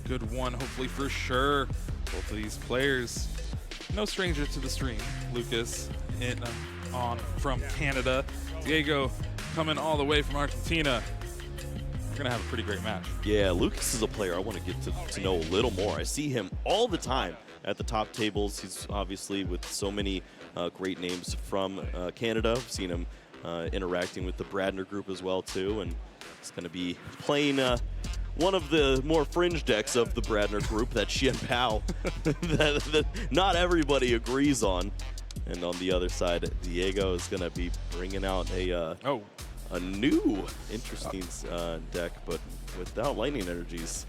good one, hopefully for sure. Both of these players, no stranger to the stream. Lucas on from Canada. Diego coming all the way from Argentina. We're going to have a pretty great match. Yeah, Lucas is a player I want to get to know a little more. I see him all the time at the top tables. He's obviously with so many great names from Canada. I've seen him interacting with the Bradner group as well, too. And he's going to be playing one of the more fringe decks of the Bradner group, that Xian Pao, that not everybody agrees on. And on the other side, Diego is going to be bringing out a new interesting deck, but without lightning energies.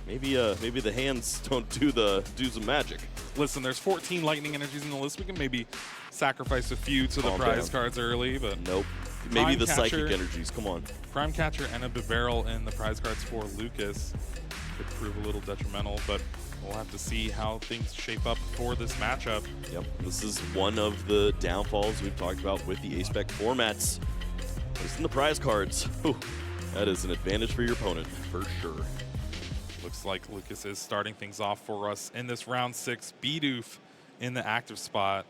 Maybe the hands don't do some magic. Listen, there's 14 lightning energies in the list. We can maybe sacrifice a few to the prize cards early, but nope. Maybe the psychic energies. Come on. Prime Catcher and a Barrel in the prize cards for Lucas could prove a little detrimental, but we'll have to see how things shape up for this matchup. Yep, this is one of the downfalls we've talked about with the A-Spec formats. It's in the prize cards. Ooh, that is an advantage for your opponent, for sure. Looks like Lucas is starting things off for us in this round 6. Bidoof in the active spot.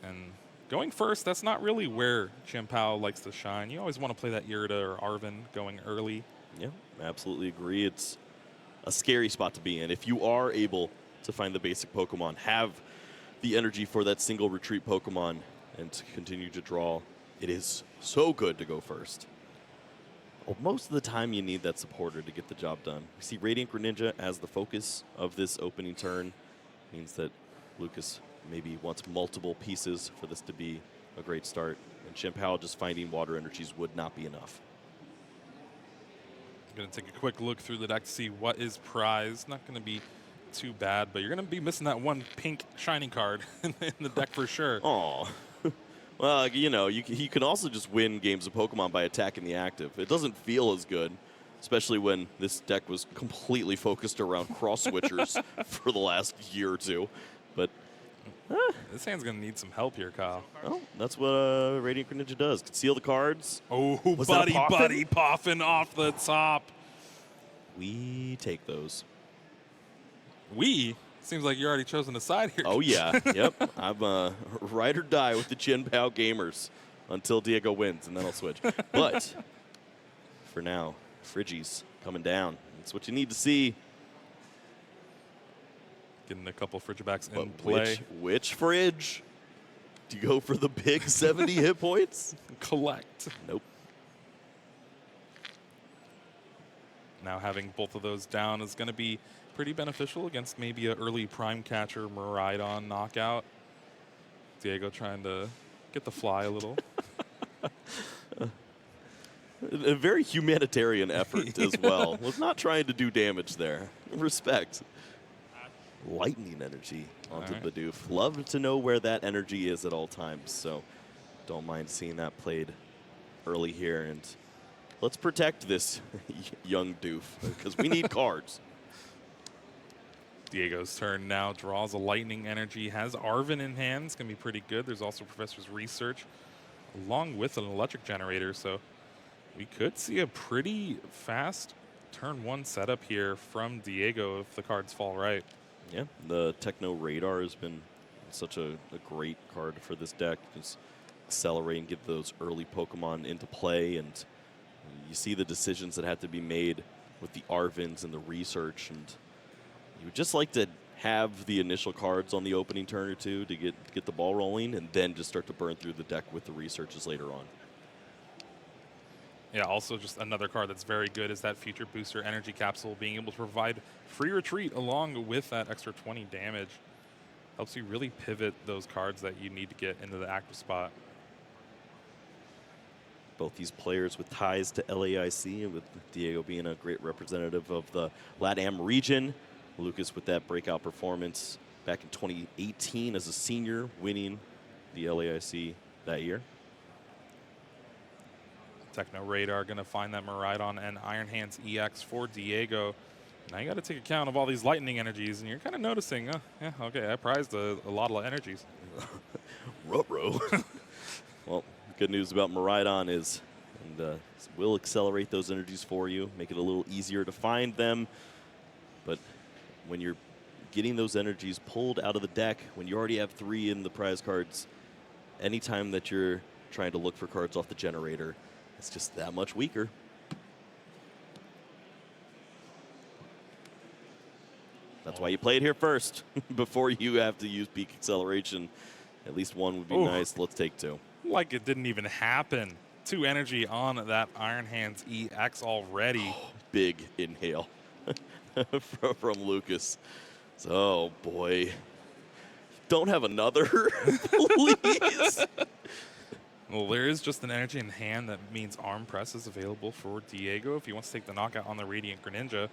And going first, that's not really where Xian Pao likes to shine. You always want to play that Irida or Arven going early. Yeah, absolutely agree. It's a scary spot to be in. If you are able to find the basic Pokemon, have the energy for that single retreat Pokemon, and to continue to draw, it is so good to go first. Well, most of the time, you need that supporter to get the job done. We see Radiant Greninja as the focus of this opening turn. Means that Lucas maybe wants multiple pieces for this to be a great start. And Xian Pao just finding water energies would not be enough. I'm going to take a quick look through the deck to see what is prized. Not going to be too bad, but you're going to be missing that one pink shining card in the deck for sure. Aw. Well, you know, you can also just win games of Pokemon by attacking the active. It doesn't feel as good, especially when this deck was completely focused around cross-switchers for the last year or two. But this hand's going to need some help here, Kyle. Oh, that's what Radiant Greninja does. Conceal the cards. Oh, buddy Poffin off the top. We take those. We? Seems like you're already chosen a side here. Oh, yeah. Yep. I'm ride or die with the Xian Pao gamers until Diego wins, and then I'll switch. But for now, Friggies coming down. That's what you need to see. Getting a couple Frigibacks in play. Which Fridge? Do you go for the big 70 hit points? Collect. Nope. Now having both of those down is going to be pretty beneficial against maybe an early Prime Catcher Miraidon knockout. Diego trying to get the fly a little. A very humanitarian effort as well. Was not trying to do damage there. Respect. Lightning energy onto Bidoof. Love to know where that energy is at all times, so don't mind seeing that played early here. And let's protect this young doof, because we need cards. Diego's turn now, draws a lightning energy, has Arven in hand. It's going to be pretty good. There's also Professor's Research along with an electric generator, so we could see a pretty fast turn 1 setup here from Diego if the cards fall right. Yeah, the Techno Radar has been such a great card for this deck. Just accelerate and get those early Pokemon into play, and you see the decisions that have to be made with the Arvens and the research, and you would just like to have the initial cards on the opening turn or two to get the ball rolling, and then just start to burn through the deck with the researches later on. Yeah, also just another card that's very good is that Future Booster Energy Capsule, being able to provide free retreat along with that extra 20 damage. Helps you really pivot those cards that you need to get into the active spot. Both these players with ties to LAIC, and with Diego being a great representative of the LATAM region. Lucas with that breakout performance back in 2018 as a senior, winning the LAIC that year. Techno Radar going to find that Miraidon and Iron Hands EX for Diego. Now you got to take account of all these lightning energies, and you're kind of noticing, yeah, okay, I prized a lot of energies. Ruh-roh. Well, good news about Miraidon is, and will accelerate those energies for you, make it a little easier to find them. But when you're getting those energies pulled out of the deck, when you already have 3 in the prize cards, anytime that you're trying to look for cards off the generator, it's just that much weaker. That's why you play it here first, before you have to use peak acceleration. At least 1 would be nice. Let's take 2. Like it didn't even happen. 2 energy on that Iron Hands EX already. Big inhale from Lucas. So, oh boy. Don't have another, please. Well, there is just an energy in hand that means arm press is available for Diego if he wants to take the knockout on the Radiant Greninja,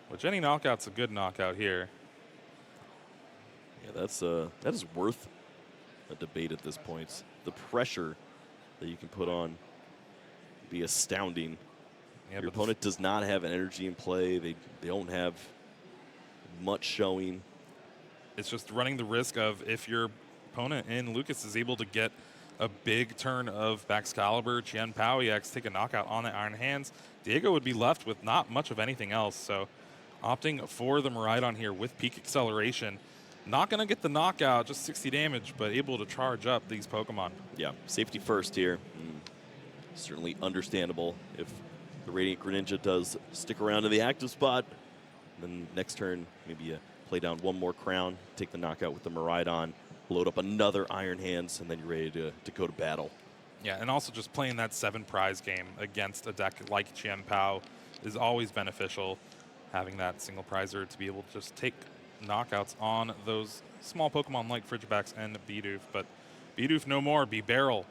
which any knockout's a good knockout here. Yeah, that is worth a debate at this point. The pressure that you can put on would be astounding. Yeah, your opponent does not have energy in play. They don't have much showing. It's just running the risk of, if your opponent in Lucas is able to get a big turn of Baxcalibur, Chien Pao EX, take a knockout on the Iron Hands, Diego would be left with not much of anything else. So opting for the Miraidon here with peak acceleration. Not going to get the knockout, just 60 damage, but able to charge up these Pokemon. Yeah, safety first here. Certainly understandable if the Radiant Greninja does stick around in the active spot. Then next turn, maybe you play down 1 more crown, take the knockout with the Miraidon, load up another Iron Hands, and then you're ready to go to battle. Yeah, and also just playing that 7 prize game against a deck like Chien Pao is always beneficial. Having that single prizer to be able to just take knockouts on those small Pokemon like Frigibax and Bidoof. But Bidoof no more, B-Barrel.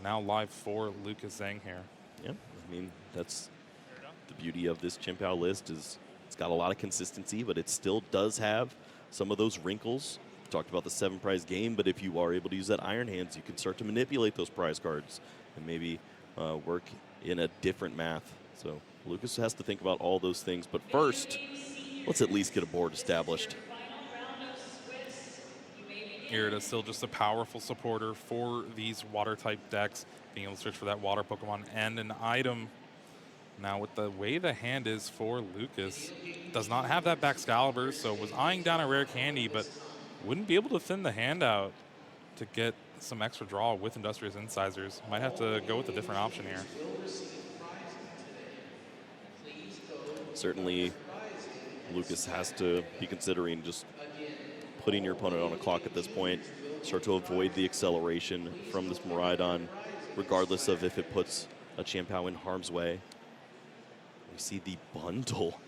Now live for Lucas Zhang here. Yeah, I mean, that's the beauty of this Chien Pao list, is it's got a lot of consistency, but it still does have some of those wrinkles. We talked about the 7 prize game, but if you are able to use that Iron Hands, you can start to manipulate those prize cards and maybe work in a different math. So Lucas has to think about all those things, but first, let's at least get a board established. Irida is still just a powerful supporter for these water-type decks, being able to search for that water Pokemon and an item. Now, with the way the hand is for Lucas, does not have that Baxcalibur, so was eyeing down a rare candy, but wouldn't be able to thin the hand out to get some extra draw with Industrious Incisors. Might have to go with a different option here. Certainly, Lucas has to be considering just putting your opponent on a clock at this point. Start to avoid the acceleration from this Miraidon, regardless of if it puts a Chien Pao in harm's way. We see the bundle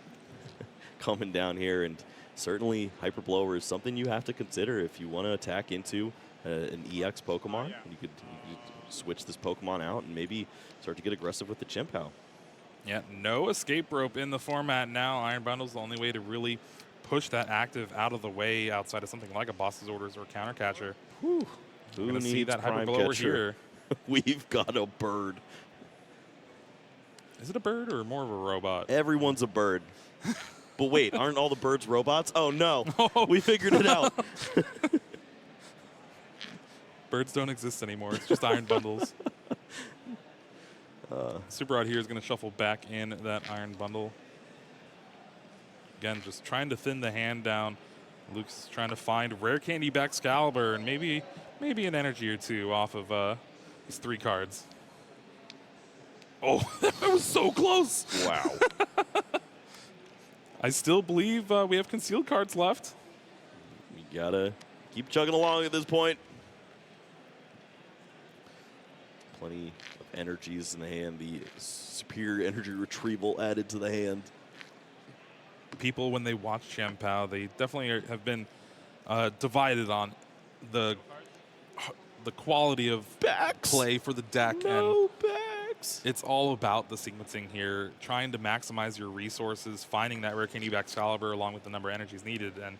coming down here, and certainly Hyper Blower is something you have to consider if you want to attack into an EX Pokemon. You could switch this Pokemon out and maybe start to get aggressive with the Chien Pao. Yeah, no escape rope in the format now. Iron Bundle's the only way to really push that active out of the way outside of something like a Boss's Orders or Counter Catcher. Whew. We're going to see that Hyper Blower here. We've got a bird. Is it a bird or more of a robot? Everyone's a bird. But wait, aren't all the birds robots? Oh, no. We figured it out. Birds don't exist anymore. It's just Iron Bundles. Super Rod here is going to shuffle back in that Iron Bundle. Again, just trying to thin the hand down. Luke's trying to find Rare Candy Baxcalibur and maybe an energy or 2 off of his 3 cards. Oh, that was so close. Wow. I still believe we have concealed cards left. We got to keep chugging along at this point. Plenty of energies in the hand. The superior energy retrieval added to the hand. People, when they watch Chien Pao, they definitely have been divided on the quality of play for the deck. No and backs. It's all about the sequencing here, trying to maximize your resources, finding that Rare Candy Baxcalibur along with the number of energies needed. And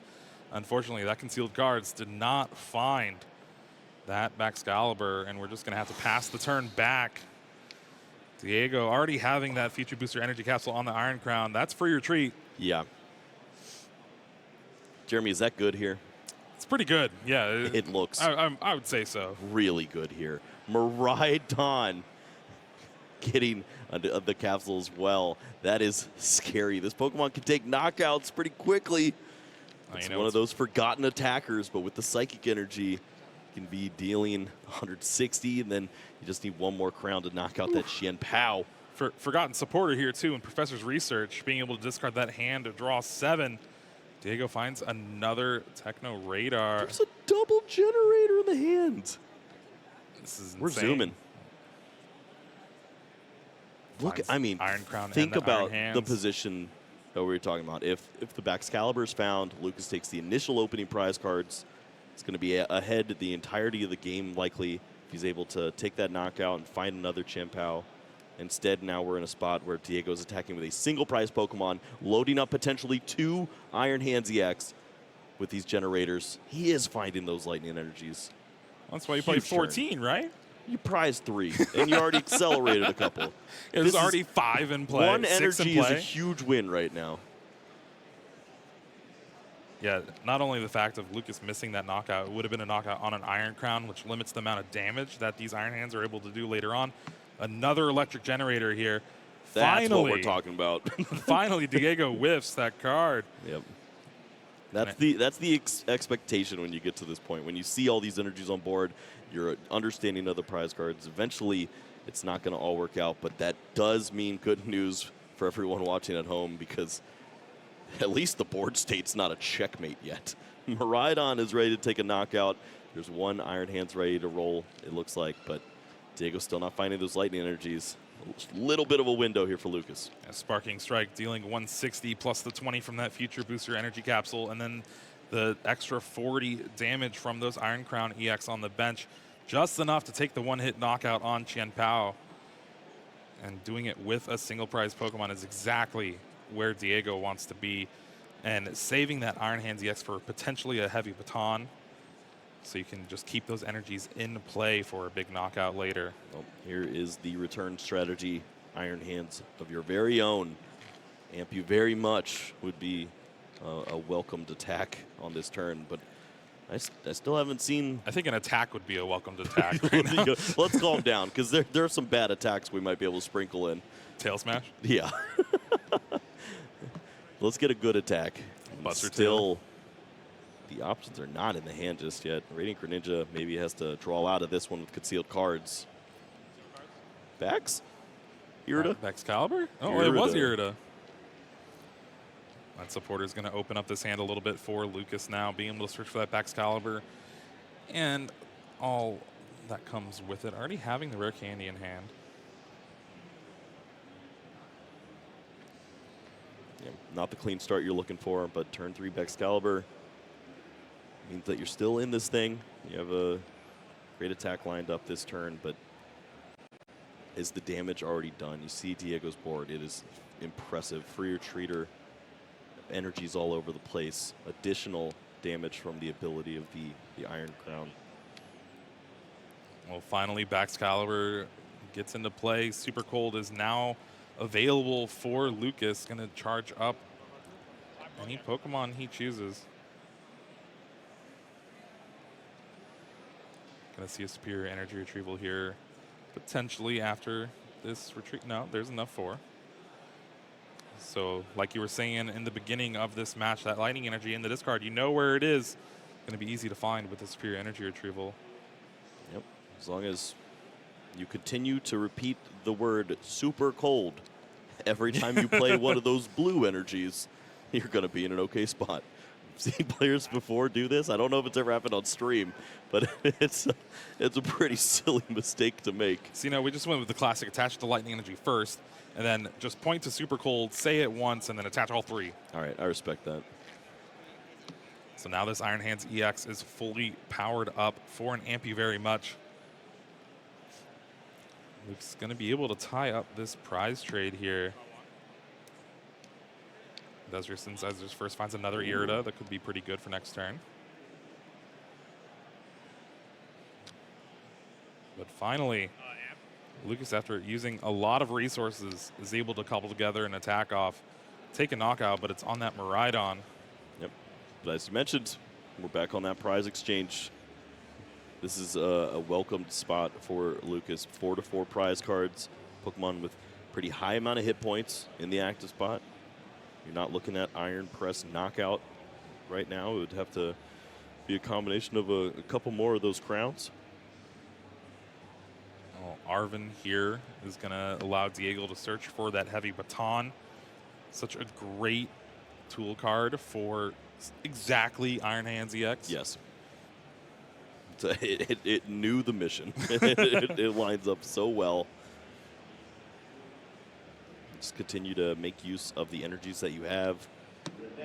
unfortunately, that concealed cards did not find that Baxcalibur, and we're just going to have to pass the turn back. Diego already having that Future Booster Energy Capsule on the Iron Crown. That's for your treat. Yeah. Jeremy, is that good here? It's pretty good. Yeah. It looks I would say so. Really good here. Miraidon getting the capsule as well. That is scary. This Pokemon can take knockouts pretty quickly. It's one of those forgotten attackers, but with the Psychic Energy, can be dealing 160, and then you just need one more crown to knock out that Xian Pao. Forgotten supporter here, too, in Professor's Research, being able to discard that hand to draw 7. Diego finds another Techno Radar. There's a double generator in the hand. This is insane. We're zooming. Look, I mean, Iron Crown think and about Iron the Hands. position that we were talking about. If the Baxcalibur is found, Lucas takes the initial opening prize cards. It's going to be ahead the entirety of the game, likely, if he's able to take that knockout and find another Chien-Pao. Instead, now we're in a spot where Diego's attacking with a single prize Pokemon, loading up potentially 2 Iron Hands EX with these generators. He is finding those lightning energies. That's why you play 14, right? You prize 3, and you already accelerated a couple. There's already 5 in play. 1 6 in energy is play. a huge win right now. Yeah, not only the fact of Lucas missing that knockout, it would have been a knockout on an Iron Crown, which limits the amount of damage that these Iron Hands are able to do later on. Another electric generator here. That's what we're talking about. Finally, Diego whiffs that card. Yep. That's the expectation when you get to this point. When you see all these energies on board, your understanding of the prize cards, eventually it's not going to all work out, but that does mean good news for everyone watching at home, because at least the board state's not a checkmate yet. Miraidon is ready to take a knockout. There's 1 Iron Hands ready to roll, it looks like, but Diego's still not finding those lightning energies. A little bit of a window here for Lucas. A Sparking Strike dealing 160 plus the 20 from that Future Booster Energy Capsule, and then the extra 40 damage from those Iron Crown EX on the bench. Just enough to take the 1-hit knockout on Chien-Pao. And doing it with a single prize Pokemon is exactly where Diego wants to be. And saving that Iron Hands EX for potentially a heavy baton, so you can just keep those energies in play for a big knockout later. Well, here is the return strategy. Iron Hands of your very own. Amp you very much would be a welcomed attack on this turn, but I still haven't seen... I think an attack would be a welcomed attack right now. Let's calm down, because there are some bad attacks we might be able to sprinkle in. Tail Smash? Yeah. Let's get a good attack. Buster Still, the options are not in the hand just yet. Radiant Greninja maybe has to draw out of this one with concealed cards. Bax? Irida? Baxcalibur? Oh, Irida. it was Irida. That supporter's going to open up this hand a little bit for Lucas now, being able to search for that Baxcalibur. And all that comes with it, already having the rare candy in hand. Yeah, not the clean start you're looking for, but turn 3 Baxcalibur means that you're still in this thing. You have a great attack lined up this turn, but is the damage already done? You see Diego's board. It is impressive. Freer Treater, energies all over the place. Additional damage from the ability of the Iron Crown. Well, finally, Baxcalibur gets into play. Super Cold is now available for Lucas. Going to charge up any Pokemon he chooses. Going to see a superior energy retrieval here, potentially after this retreat. No, there's enough for. So, like you were saying in the beginning of this match, that lightning energy in the discard, you know where it is. Going to be easy to find with the superior energy retrieval. Yep. As long as you continue to repeat the word super cold every time you play one of those blue energies, you're going to be in an okay spot. I've seen players before do this. I don't know if it's ever happened on stream, but it's a pretty silly mistake to make. So, we just went with the classic attach the lightning energy first, and then just point to super cold, say it once, and then attach all 3. All right, I respect that. So now this Iron Hands EX is fully powered up for an Ampy very much. Luke's going to be able to tie up this prize trade here. Desert Synthesizers first finds another Irida that could be pretty good for next turn. But finally, Lucas, after using a lot of resources, is able to cobble together an attack off, take a knockout, but it's on that Miraidon. Yep. But as you mentioned, we're back on that prize exchange. This is a welcomed spot for Lucas. 4 to 4 prize cards. Pokemon with pretty high amount of hit points in the active spot. You're not looking at Iron Press knockout right now. It would have to be a combination of a couple more of those crowns. Well, Arvin here is going to allow Diego to search for that heavy baton. Such a great tool card for exactly Iron Hands EX. Yes. It knew the mission. it lines up so well. Just continue to make use of the energies that you have,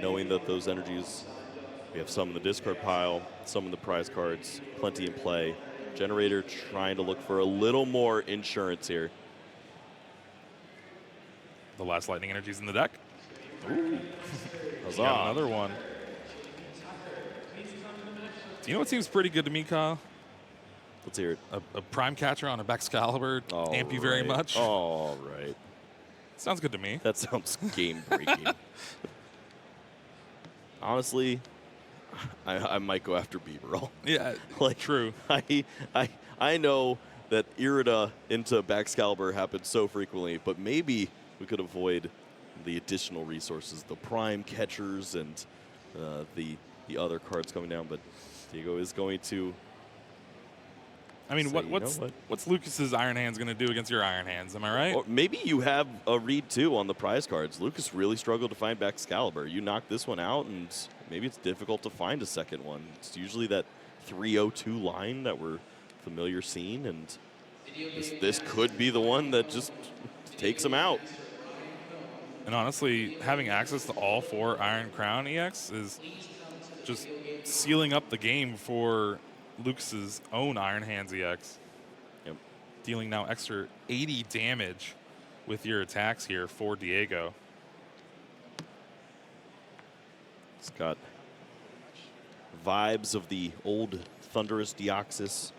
knowing that those energies, we have some in the discard pile, some in the prize cards, plenty in play. Generator trying to look for a little more insurance here. The last lightning energies in the deck. Ooh. Got another one. Do you know what seems pretty good to me, Kyle? Let's hear it. A Prime Catcher on a Excalibur. Amp you very much. All right. Sounds good to me. That sounds game-breaking. Honestly, I might go after Bieberl. Yeah, like, true. I know that Irida into Excalibur happens so frequently, but maybe we could avoid the additional resources, the Prime Catchers and the other cards coming down. But Diego is going to. I mean, say, what's Lucas's Iron Hands going to do against your Iron Hands? Am I right? Or maybe you have a read too on the prize cards. Lucas really struggled to find Excalibur. You knock this one out, and maybe it's difficult to find a second one. It's usually that 302 line that we're familiar seeing, and this could be the one that just takes him out. And honestly, having access to all 4 Iron Crown EX is just sealing up the game for Lucas's own Iron Hands EX. Yep. Dealing now extra 80 damage with your attacks here for Diego. It's got vibes of the old Thunderous Deoxys.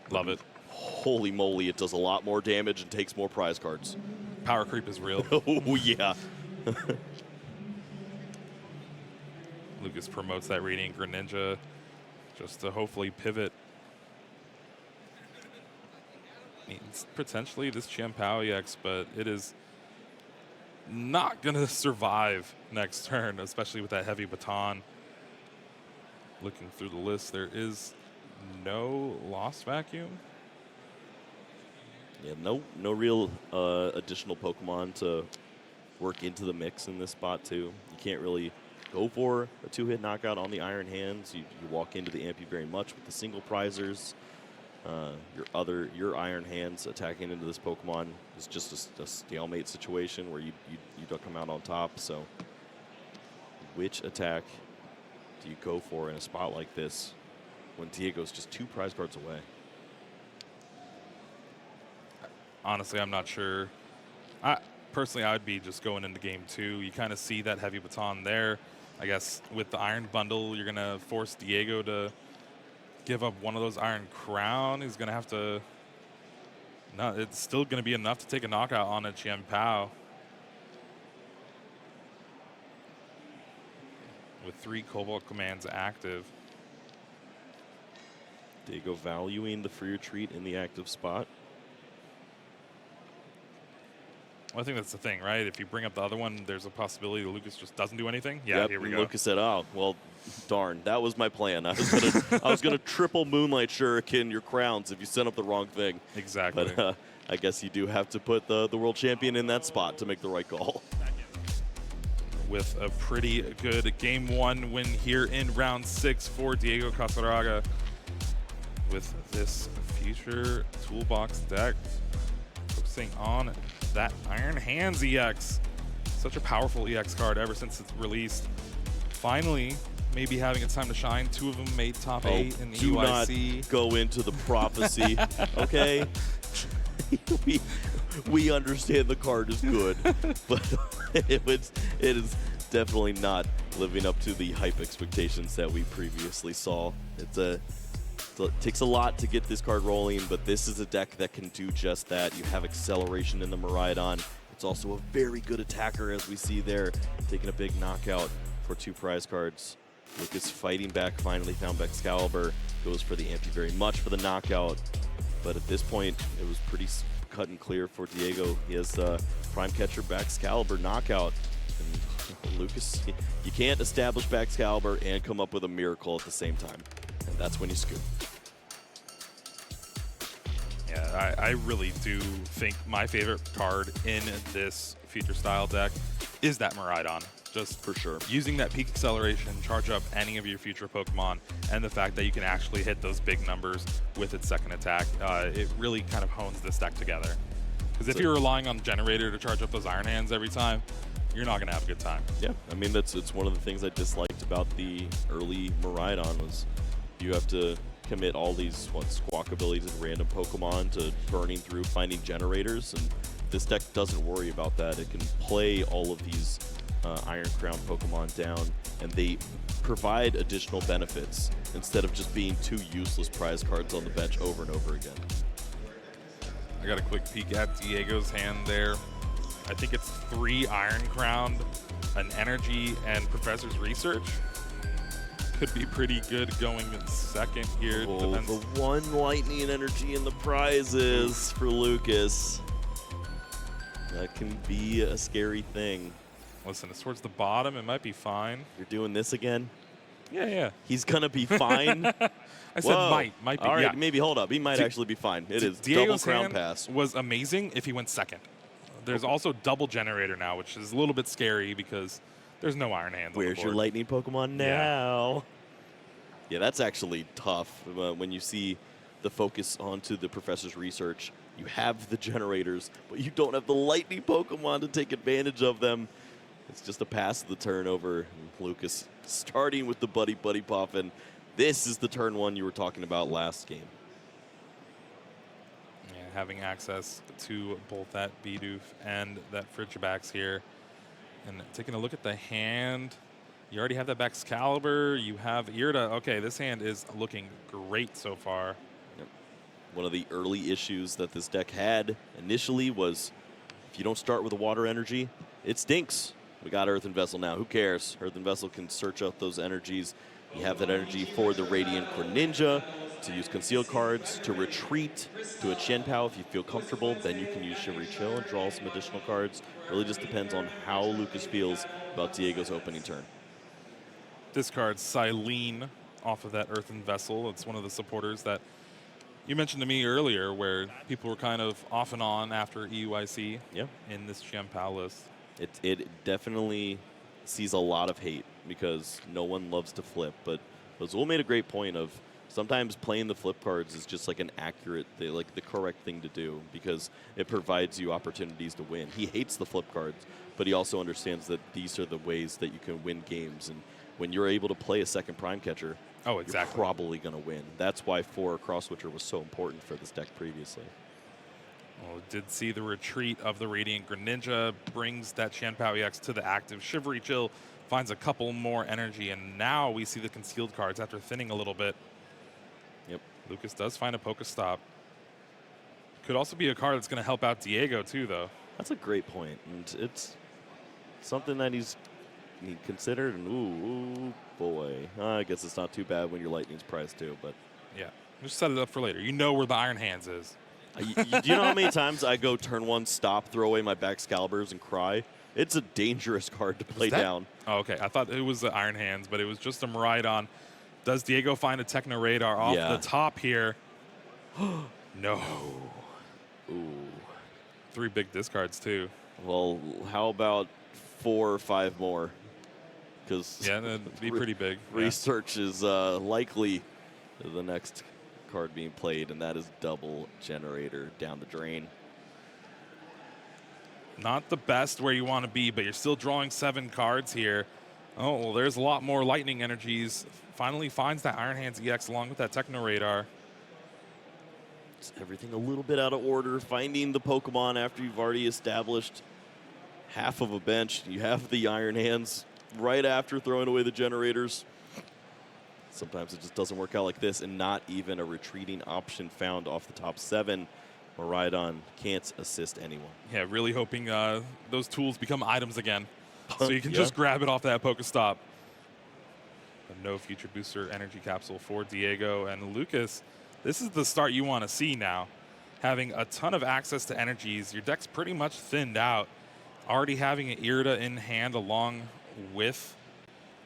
Love it. Holy moly, it does a lot more damage and takes more prize cards. Power creep is real. Oh, yeah. Lucas promotes that Radiant Greninja just to hopefully pivot. I mean, it's potentially this Chimpao EX, but it is not going to survive next turn, especially with that heavy baton. Looking through the list, there is no Lost Vacuum. Yeah, no real additional Pokemon to work into the mix in this spot, too. You can't really go for a 2-hit knockout on the Iron Hands. You walk into the Amp very much with the single prizers. Your Iron Hands attacking into this Pokemon is just a stalemate situation where you don't come out on top. So which attack do you go for in a spot like this when Diego's just 2 prize cards away? Honestly, I'm not sure. Personally, I would be just going into game 2. You kind of see that heavy baton there. I guess with the Iron Bundle, you're going to force Diego to give up one of those Iron Crown. He's going to have to... No, it's still going to be enough to take a knockout on a Chimpao. With 3 Cobalt commands active. Diego valuing the free retreat in the active spot. Well, I think that's the thing, right? If you bring up the other one, there's a possibility that Lucas just doesn't do anything. Yeah, yep, here we go. Lucas said, "Oh, well, darn, that was my plan. I was gonna triple Moonlight Shuriken your crowns if you sent up the wrong thing." Exactly. But I guess you do have to put the world champion in that spot to make the right call. With a pretty good game 1 win here in round 6 for Diego Cassiraga. With this future toolbox deck, focusing on that Iron Hands EX. Such a powerful EX card ever since it's released. Finally, maybe having its time to shine. 2 of them made top 8 in the do EYC. Not go into the prophecy, okay? we understand the card is good, but it is definitely not living up to the hype expectations that we previously saw. It takes a lot to get this card rolling, but this is a deck that can do just that. You have acceleration in the Miraidon. It's also a very good attacker, as we see there, taking a big knockout for 2 prize cards. Lucas fighting back, finally found Excalibur, goes for the Ampy very much for the knockout, but at this point, it was pretty cut and clear for Diego. He has Prime Catcher, Baxcalibur, Knockout. And Lucas, you can't establish Baxcalibur and come up with a miracle at the same time. And that's when you scoop. Yeah, I really do think my favorite card in this future style deck is that Miraidon. Just For sure. using that peak acceleration, charge up any of your future Pokemon, and the fact that you can actually hit those big numbers with its second attack, it really kind of hones this deck together. Because if you're relying on Generator to charge up those Iron Hands every time, you're not going to have a good time. Yeah, I mean, it's one of the things I disliked about the early Miraidon was you have to commit all these, squawk abilities and random Pokemon to burning through, finding generators, and this deck doesn't worry about that. It can play all of these Iron Crown Pokemon down, and they provide additional benefits instead of just being two useless prize cards on the bench over and over again. I got a quick peek at Diego's hand there. I think it's 3 Iron Crown, an Energy, and Professor's Research. Could be pretty good going in second here. Oh, the 1 Lightning and Energy in the prizes for Lucas. That can be a scary thing. Listen, it's towards the bottom. It might be fine. You're doing this again? Yeah. He's going to be fine? I said might be. All right, yeah. maybe hold up. He might actually be fine. It is Diego's double crown hand pass. was amazing if he went second. There's also double Generator now, which is a little bit scary because there's no Iron Hands on the Where's your board. Lightning Pokemon now? Yeah, that's actually tough when you see the focus onto the Professor's Research. You have the generators, but you don't have the Lightning Pokemon to take advantage of them. It's just a pass of the turn over Lucas, starting with the Buddy Poffin. This is the turn 1 you were talking about last game. Yeah, having access to both that Bidoof and that Frigibax here. And taking a look at the hand, you already have that Baxcalibur, you have Irida. Okay, this hand is looking great so far. Yep. One of the early issues that this deck had initially was if you don't start with a water energy, it stinks. We got Earthen Vessel now. Who cares? Earthen Vessel can search out those energies. You have that energy for the Radiant Greninja to use concealed cards, to retreat to a Chien-Pao if you feel comfortable. Then you can use Shivery Chill and draw some additional cards. Really just depends on how Lucas feels about Diego's opening turn. Discards Silene off of that Earthen Vessel. It's one of the supporters that you mentioned to me earlier where people were kind of off and on after EUIC in this Chien-Pao list. It definitely sees a lot of hate because no one loves to flip. But Zul made a great point of sometimes playing the flip cards is just like an accurate, like the correct thing to do because it provides you opportunities to win. He hates the flip cards, but he also understands that these are the ways that you can win games. And when you're able to play a second Prime Catcher, you're probably going to win. That's why 4 Cross Switcher was so important for this deck previously. Well, did see the retreat of the Radiant Greninja, brings that Chien-Pao EX to the active. Shivery Chill finds a couple more energy, and now we see the concealed cards after thinning a little bit. Yep. Lucas does find a Pokestop. Could also be a card that's going to help out Diego, too, though. That's a great point, and it's something that he considered, and ooh, boy. I guess it's not too bad when your Lightning's priced, too, but... Yeah, just set it up for later. You know where the Iron Hands is. Do you know how many times I go turn 1, stop, throw away my Baxcaliburs, and cry? It's a dangerous card to play down. Oh, okay. I thought it was the Iron Hands, but it was just a Miraidon. Does Diego find a Techno Radar off the top here? No. Ooh. 3 big discards, too. Well, how about 4 or 5 more? Because that'd be pretty big. Research is likely the next card being played, and that is double Generator down the drain. Not the best where you want to be, but you're still drawing 7 cards here. Oh, well, there's a lot more Lightning Energies. Finally finds that Iron Hands EX along with that Techno Radar. It's everything a little bit out of order. Finding the Pokemon after you've already established half of a bench. You have the Iron Hands right after throwing away the generators. Sometimes it just doesn't work out like this, and not even a retreating option found off the top 7. Miraidon can't assist anyone. Yeah, really hoping those tools become items again. So you can just grab it off that Pokestop. But no future booster energy capsule for Diego and Lucas. This is the start you want to see now. having a ton of access to energies. Your deck's pretty much thinned out. Already having an Irida in hand along with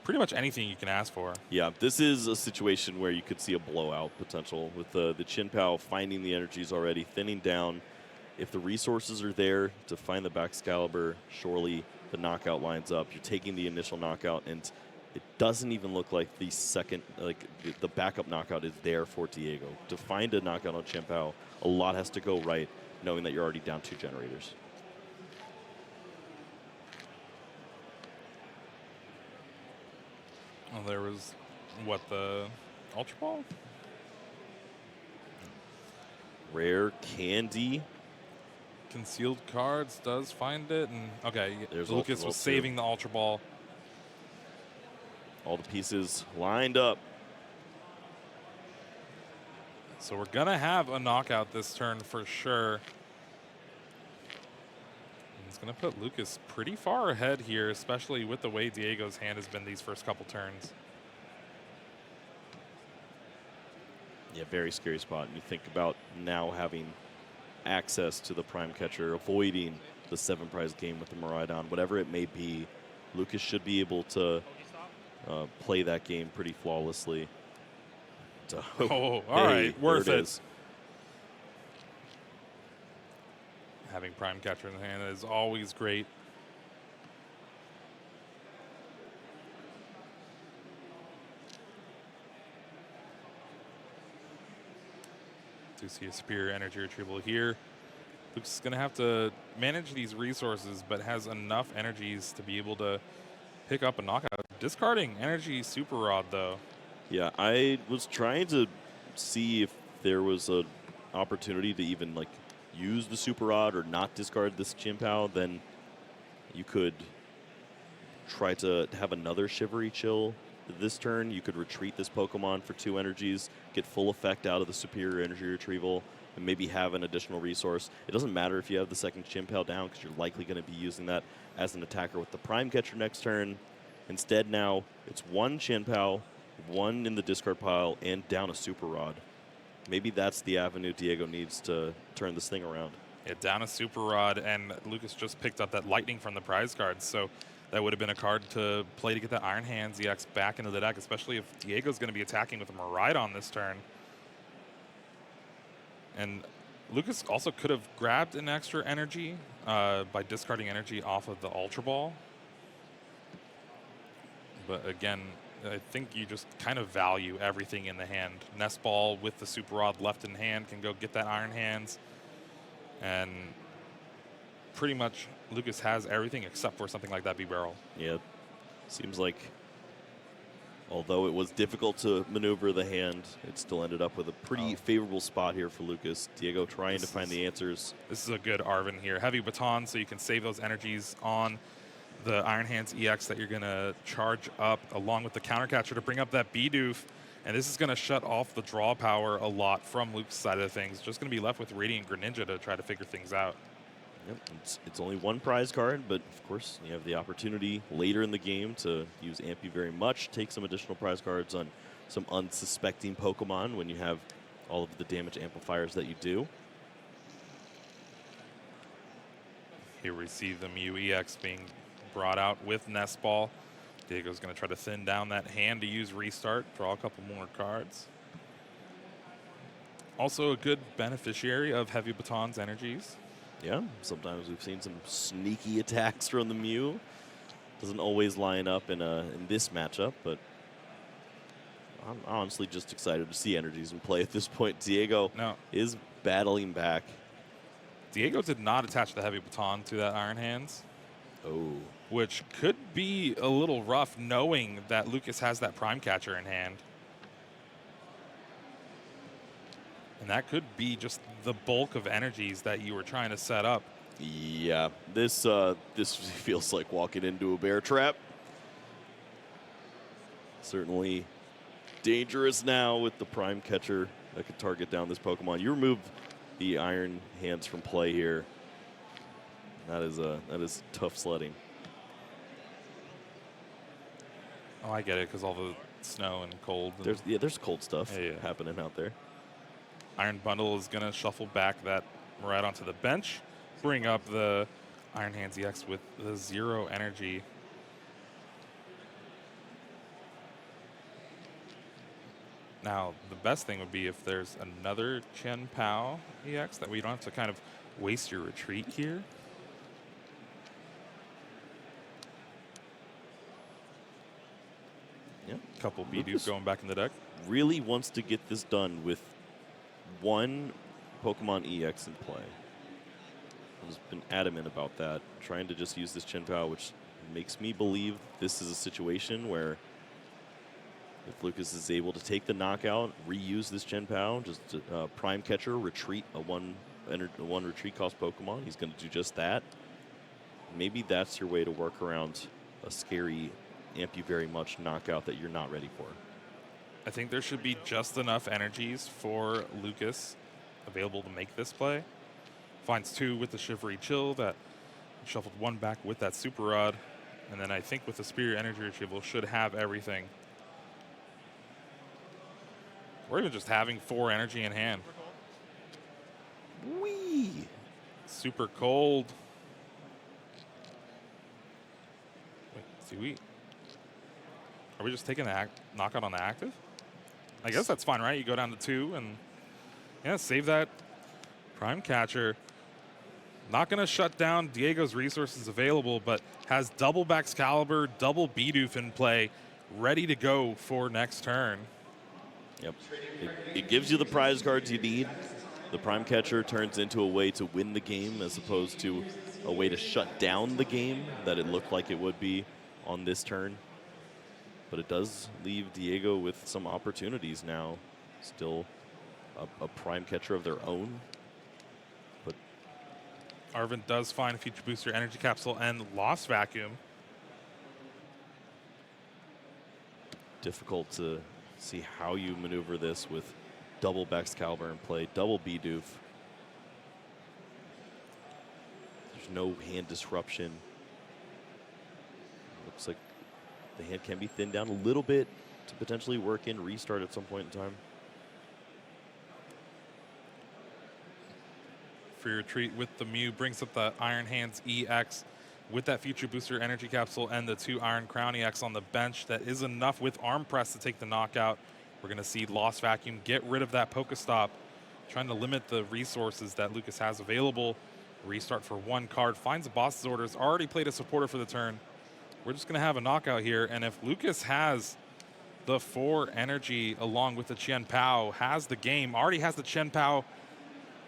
pretty much anything you can ask for. Yeah, this is a situation where you could see a blowout potential with the Chin Pao finding the energies already, thinning down. If the resources are there to find the Baxcalibur, surely the knockout lines up. You're taking the initial knockout, and it doesn't even look like the second, like the backup knockout is there for Diego. To find a knockout on Chin Pao, a lot has to go right, knowing that you're already down 2 generators. Well, there was, what, the Ultra Ball? Rare Candy. Concealed cards does find it. And okay, There's Lucas was saving the Ultra Ball. All the pieces lined up. So we're going to have a knockout this turn for sure. It's going to put Lucas pretty far ahead here, especially with the way Diego's hand has been these first couple turns. Yeah, very scary spot. And you think about now having access to the prime catcher, avoiding the 7 prize game with the Miraidon, whatever it may be. Lucas should be able to play that game pretty flawlessly. All right, worth it. Is. Having prime catcher in the hand is always great. Do see a superior energy retrieval here. Luke's going to have to manage these resources, but has enough energies to be able to pick up a knockout. Discarding energy super rod, though. Yeah, I was trying to see if there was an opportunity to even like use the super rod or not discard this Chin Pao. Then you could try to have another Shivery Chill this turn. You could retreat this Pokemon for 2 energies, get full effect out of the superior energy retrieval, and maybe have an additional resource. It doesn't matter if you have the second Chin Pao down because you're likely going to be using that as an attacker with the prime catcher next turn. Instead now, it's 1 Chin Pao, 1 in the discard pile, and down a super rod. Maybe that's the avenue Diego needs to turn this thing around. Yeah, down a super rod, and Lucas just picked up that lightning from the prize cards, so that would have been a card to play to get that Iron Hands EX back into the deck, especially if Diego's going to be attacking with a Miraidon this turn. And Lucas also could have grabbed an extra energy by discarding energy off of the Ultra Ball. But again, I think you just kind of value everything in the hand. Nest Ball with the Super Rod left in hand can go get that Iron Hands. And pretty much Lucas has everything except for something like that B-Barrel. Yeah, seems like although it was difficult to maneuver the hand, it still ended up with a pretty favorable spot here for Lucas. Diego trying to find the answers. This is a good Arven here. Heavy Baton, so you can save those energies on the Iron Hands EX that you're going to charge up along with the counter catcher to bring up that Bidoof. And this is going to shut off the draw power a lot from Luke's side of things. Just going to be left with Radiant Greninja to try to figure things out. Yep, it's only 1 prize card, but of course you have the opportunity later in the game to use Ampy very much, take some additional prize cards on some unsuspecting Pokemon when you have all of the damage amplifiers that you do. Here we see the Mew EX being brought out with Nest Ball. Diego's going to try to thin down that hand to use Restart, draw a couple more cards. Also a good beneficiary of Heavy Baton's energies. Yeah, sometimes we've seen some sneaky attacks from the Mew. Doesn't always line up in this matchup, but I'm honestly just excited to see energies in play at this point. Diego is battling back. Diego did not attach the Heavy Baton to that Iron Hands. Oh. Which could be a little rough knowing that Lucas has that Prime Catcher in hand. And that could be just the bulk of energies that you were trying to set up. Yeah, this feels like walking into a bear trap. Certainly dangerous now with the Prime Catcher that could target down this Pokemon. You remove the Iron Hands from play here. That is tough sledding. Oh, I get it, because all the snow and cold. And there's cold stuff happening out there. Iron Bundle is going to shuffle back that Murad onto the bench, bring up the Iron Hands EX with the 0 energy. Now, the best thing would be if there's another Chen Pao EX that we don't have to kind of waste your retreat here. Yeah. Couple Bidoof going back in the deck. Really wants to get this done with one Pokemon EX in play. Has been adamant about that, trying to just use this Chen Pao, which makes me believe this is a situation where if Lucas is able to take the knockout, reuse this Chen Pao, just Prime Catcher, retreat a one retreat cost Pokemon, he's going to do just that. Maybe that's your way to work around a scary Amp You Very Much knockout that you're not ready for. I think there should be just enough energies for Lucas available to make this play. Finds 2 with the Shivery Chill that shuffled 1 back with that Super Rod. And then I think with the Superior Energy Retrieval should have everything. Or even just having 4 energy in hand. Wee! Super cold. Wait, see we... Are we just taking the knockout on the active? I guess that's fine, right? You go down to 2 and yeah, save that Prime Catcher. Not going to shut down Diego's resources available, but has double Baxcalibur, double Bidoof in play, ready to go for next turn. Yep. It gives you the prize cards you need. The Prime Catcher turns into a way to win the game as opposed to a way to shut down the game that it looked like it would be on this turn. But it does leave Diego with some opportunities now. Still a Prime Catcher of their own. But Arvin does find a Future Booster Energy Capsule and Lost Vacuum. Difficult to see how you maneuver this with double Baxcalibur in play, double Bidoof. There's no hand disruption. Looks like the hand can be thinned down a little bit to potentially work in restart at some point in time. Free retreat with the Mew brings up the Iron Hands EX with that Future Booster Energy Capsule and the 2 Iron Crown EX on the bench. That is enough with Arm Press to take the knockout. We're going to see Lost Vacuum get rid of that Pokestop, trying to limit the resources that Lucas has available. Restart for 1 card, finds a Boss's Orders, already played a supporter for the turn. We're just going to have a knockout here, and if Lucas has the 4 energy along with the Chen Pao, has the game, already has the Chen Pao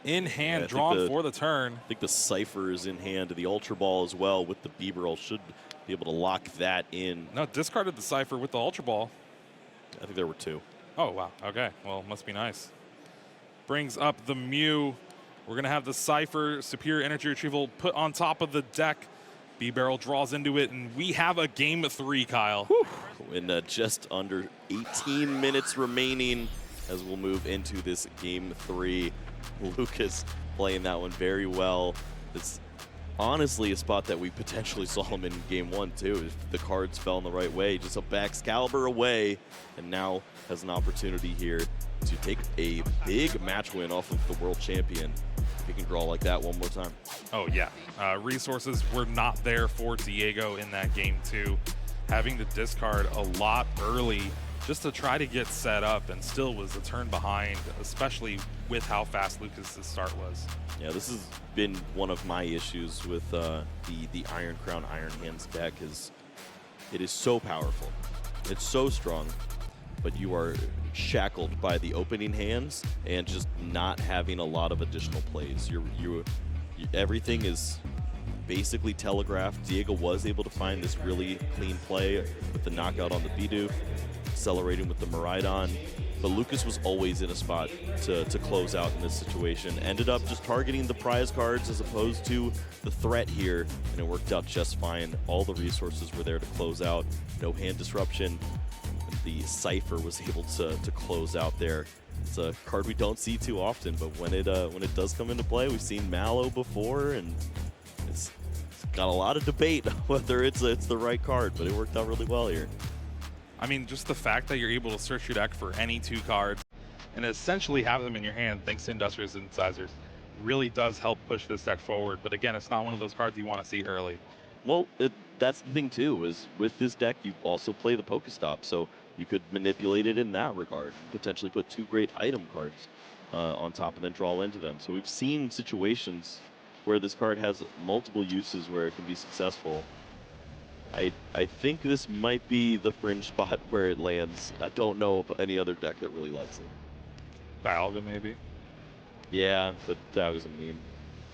in hand, drawn for the turn. I think the Cypher is in hand, the Ultra Ball as well with the Bibarel should be able to lock that in. No, discarded the Cypher with the Ultra Ball. I think there were 2. Oh, wow. Okay. Well, must be nice. Brings up the Mew. We're going to have the Cypher Superior Energy Retrieval put on top of the deck. B-Barrel draws into it, and we have a game 3, Kyle. Whew. In just under 18 minutes remaining as we'll move into this game 3. Lucas playing that one very well. It's honestly a spot that we potentially saw him in game 1 too. If the cards fell in the right way, just a Baxcalibur away, and now has an opportunity here to take a big match win off of the world champion. If he can draw like that one more time. Oh yeah, resources were not there for Diego in that game 2. Having to discard a lot early just to try to get set up, and still was a turn behind, especially with how fast Lucas's start was. Yeah, this has been one of my issues with the Iron Crown Iron Hands deck. Is it is so powerful, it's so strong, but you are shackled by the opening hands and just not having a lot of additional plays. Everything is basically telegraphed. Diego was able to find this really clean play with the knockout on the Bidoof, accelerating with the Miraidon, but Lucas was always in a spot to close out in this situation. Ended up just targeting the prize cards as opposed to the threat here, and it worked out just fine. All the resources were there to close out. No hand disruption. The Cypher was able to close out there. It's a card we don't see too often, but when it does come into play, we've seen Mallow before, and it's got a lot of debate whether it's the right card, but it worked out really well here. I mean, just the fact that you're able to search your deck for any 2 cards and essentially have them in your hand thanks to Industrial Synthesizers really does help push this deck forward. But again, it's not one of those cards you want to see early. Well, that's the thing too, is with this deck you also play the Pokestop, so you could manipulate it in that regard. Potentially put 2 great item cards on top and then draw into them. So we've seen situations where this card has multiple uses where it can be successful. I think this might be the fringe spot where it lands. I don't know of any other deck that really likes it. Dialga, maybe? Yeah, but that was a meme.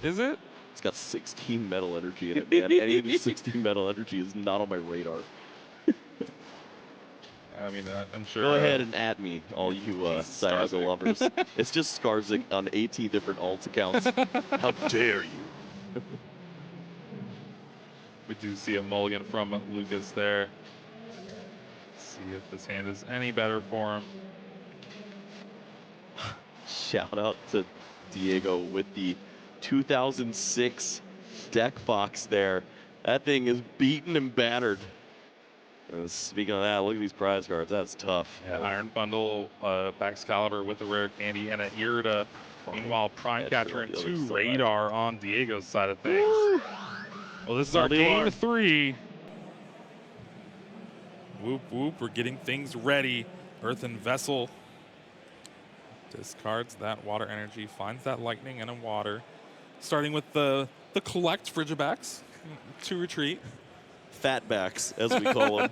Is it? It's got 16 metal energy in it, man. Any of the 16 metal energy is not on my radar. I mean, I'm sure. Go ahead and add me, all you Cassiraga lovers. It's just Skarzik on 18 different alt accounts. How dare you? We do see a mulligan from Lucas there. Let's see if this hand is any better for him. Shout out to Diego with the 2006 deck box there. That thing is beaten and battered. Speaking of that, look at these prize cards. That's tough. Yeah, Iron Bundle, Baxcalibur with a rare candy, and an Irida. Meanwhile, Prime Catcher and 2 Radar on Diego's side of things. Woo! Well, this is our game 3. Whoop, whoop. We're getting things ready. Earthen Vessel discards that water energy, finds that lightning and a water. Starting with the collect Frigibacks to retreat. Fatbacks, as we call him.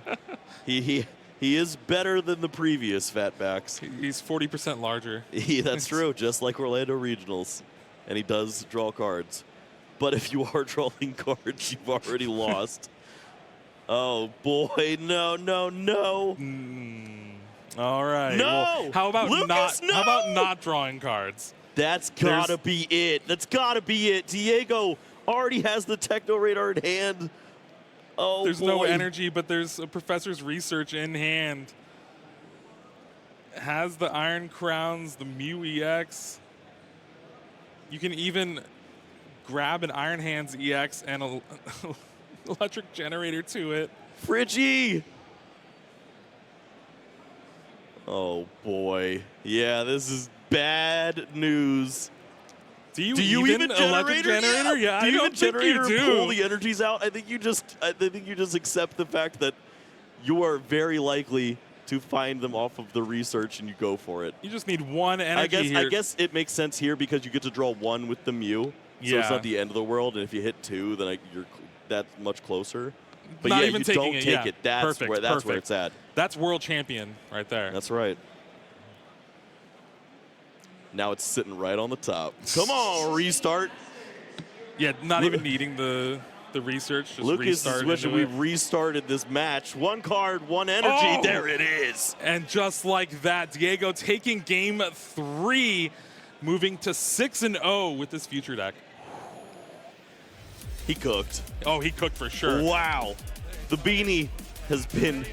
He is better than the previous Fatbacks. He's 40% larger. That's true, just like Orlando Regionals. And he does draw cards. But if you are drawing cards, you've already lost. Oh, boy. No, no, no. All right. No! Well, how about Lucas, no! How about not drawing cards? That's gotta be it. That's gotta be it. Diego already has the Techno Radar in hand. Oh, there's boy. no energy, but there's a Professor's Research in hand. Has the Iron Crowns, the Mew EX. You can even grab an Iron Hands EX and an electric generator to it. Friggy! Oh, boy. Yeah, this is bad news. Do you even electric generator? Yeah, I don't think you do. Pull the energies out. I think you just accept the fact that you are very likely to find them off of the research and you go for it. You just need one energy here. I guess it makes sense here because you get to draw 1 with the Mew. So it's not the end of the world, and if you hit 2, then you're that much closer. But not yeah, even you don't take it. That's perfect, where it's at. That's world champion right there. That's right. Now it's sitting right on the top. Come on, restart. Yeah, not even needing the research. Just Lucas is wishing we restarted this match. 1 card, 1 energy. Oh! There it is. And just like that, Diego taking game 3, moving to 6-0 with this future deck. He cooked. Oh, he cooked for sure. Wow. The beanie has been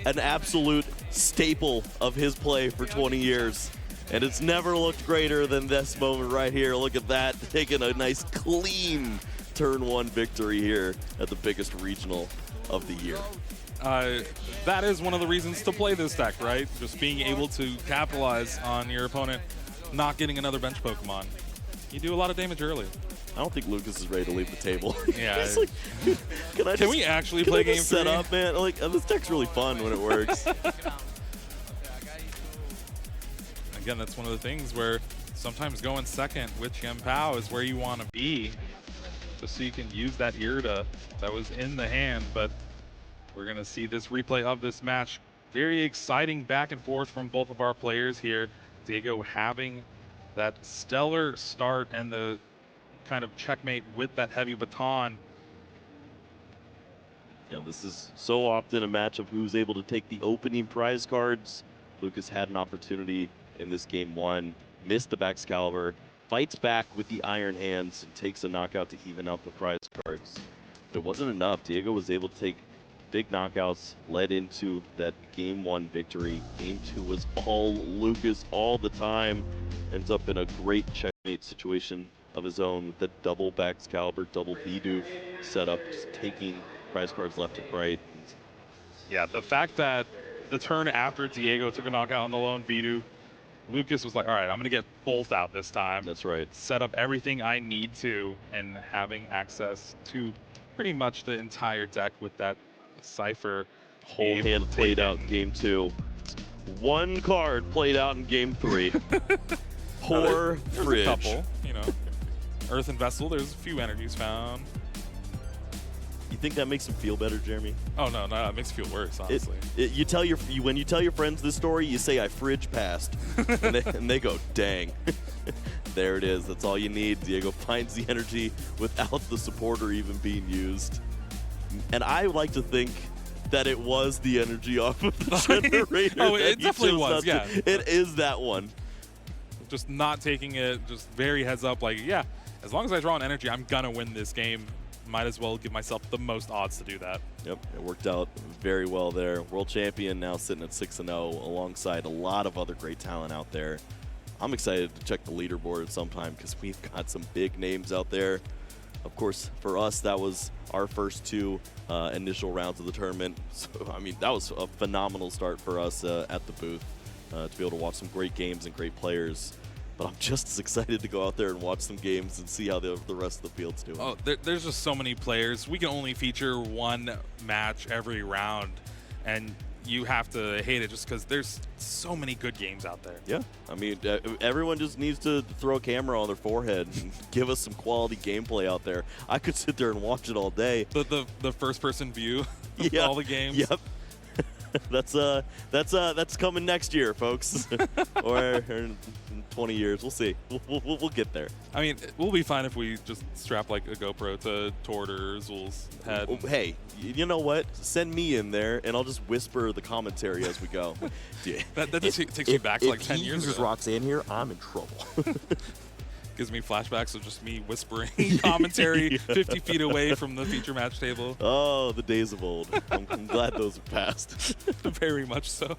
an absolute staple of his play for 20 years. And it's never looked greater than this moment right here. Look at that, taking a nice clean turn 1 victory here at the biggest regional of the year. That is one of the reasons to play this deck, right? Just being able to capitalize on your opponent not getting another bench Pokemon. You do a lot of damage early. I don't think Lucas is ready to leave the table. Yeah. He's like, can we actually play game 3? Set up, man. Like, this deck's really fun when it works. Again, that's one of the things where sometimes going second with Xianpao is where you want to be, just so you can use that Irida that was in the hand. But we're going to see this replay of this match. Very exciting back and forth from both of our players here. Diego having that stellar start and the kind of checkmate with that heavy baton. Yeah, this is so often a match of who's able to take the opening prize cards. Lucas had an opportunity in this game 1, missed the Baxcalibur, fights back with the Iron Hands, and takes a knockout to even out the prize cards. But it wasn't enough. Diego was able to take big knockouts, led into that game 1 victory. Game 2 was all Lucas all the time. Ends up in a great checkmate situation of his own with the double Baxcalibur, double Bidoof setup, just taking prize cards left and right. Yeah, the fact that the turn after Diego took a knockout on the lone Bidoof Lucas was like, all right, I'm going to get both out this time. That's right. Set up everything I need to, and having access to pretty much the entire deck with that Cypher. Whole hand played out in game 2. One card played out in game 3. Poor There's Fridge. a couple, you know. Earthen Vessel, there's a few energies found. You think that makes him feel better, Jeremy? Oh, no, it makes you feel worse, honestly. When you tell your friends this story, you say, I fridge passed. and they go, dang. There it is. That's all you need. Diego finds the energy without the supporter even being used. And I like to think that it was the energy off of the generator. Oh, it definitely was, yeah. It is that one. Just not taking it, just very heads up, like, yeah, as long as I draw an energy, I'm going to win this game. Might as well give myself the most odds to do that. Yep, it worked out very well there. World champion now sitting at 6-0 alongside a lot of other great talent out there. I'm excited to check the leaderboard sometime because we've got some big names out there. Of course, for us, that was our first 2 initial rounds of the tournament. So, I mean, that was a phenomenal start for us at the booth to be able to watch some great games and great players. But I'm just as excited to go out there and watch some games and see how the rest of the field's doing. Oh, there's just so many players. We can only feature one match every round, and you have to hate it just because there's so many good games out there. Yeah, I mean, everyone just needs to throw a camera on their forehead and give us some quality gameplay out there. I could sit there and watch it all day. The first-person view of Yeah, all the games. Yep. that's coming next year, folks, or in 20 years. We'll see. We'll get there. I mean, we'll be fine if we just strap like a GoPro to Tord or Zul's head. Oh, hey, you know what? Send me in there, and I'll just whisper the commentary as we go. that just takes me back to like 10 years uses ago. Roxanne here, I'm in trouble. Gives me flashbacks of just me whispering commentary 50 feet away from the feature match table. Oh, the days of old. I'm glad those are past. Very much so.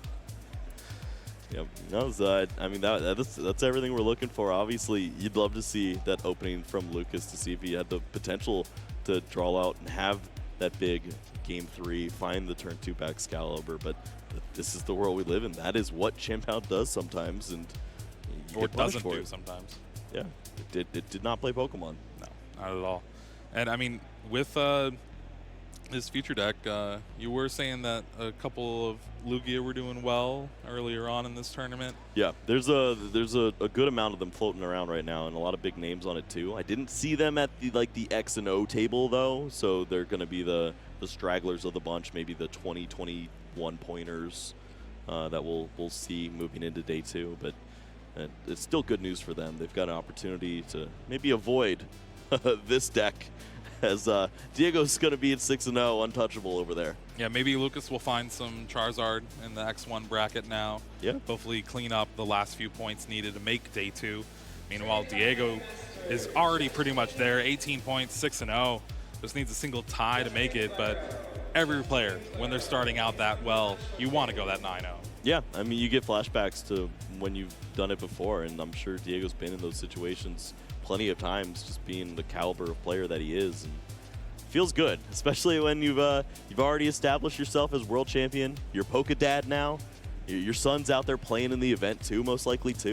Yep. No, I mean, that's everything we're looking for. Obviously, you'd love to see that opening from Lucas to see if he had the potential to draw out and have that big game 3, find the turn 2 back Excalibur. But this is the world we live in. That is what Chimpound does sometimes, and Or doesn't do sometimes. Yeah, it did not play Pokemon. No, not at all. And I mean, with this future deck, you were saying that a couple of Lugia were doing well earlier on in this tournament. Yeah, there's a good amount of them floating around right now, and a lot of big names on it too. I didn't see them at the X and O table though, so they're going to be the stragglers of the bunch, maybe the 20-21 pointers that we'll see moving into day 2. But it's still good news for them. They've got an opportunity to maybe avoid this deck, as Diego's going to be at 6-0, untouchable over there. Yeah, maybe Lucas will find some Charizard in the X1 bracket now. Yeah. Hopefully clean up the last few points needed to make day 2. Meanwhile, Diego is already pretty much there, 18 points, 6-0. Just needs a single tie to make it, but every player, when they're starting out that well, you want to go that 9-0. Yeah, I mean, you get flashbacks to when you've done it before, and I'm sure Diego's been in those situations plenty of times, just being the caliber of player that he is. And feels good, especially when you've already established yourself as world champion. You're Poké Dad now. Your son's out there playing in the event too, most likely too.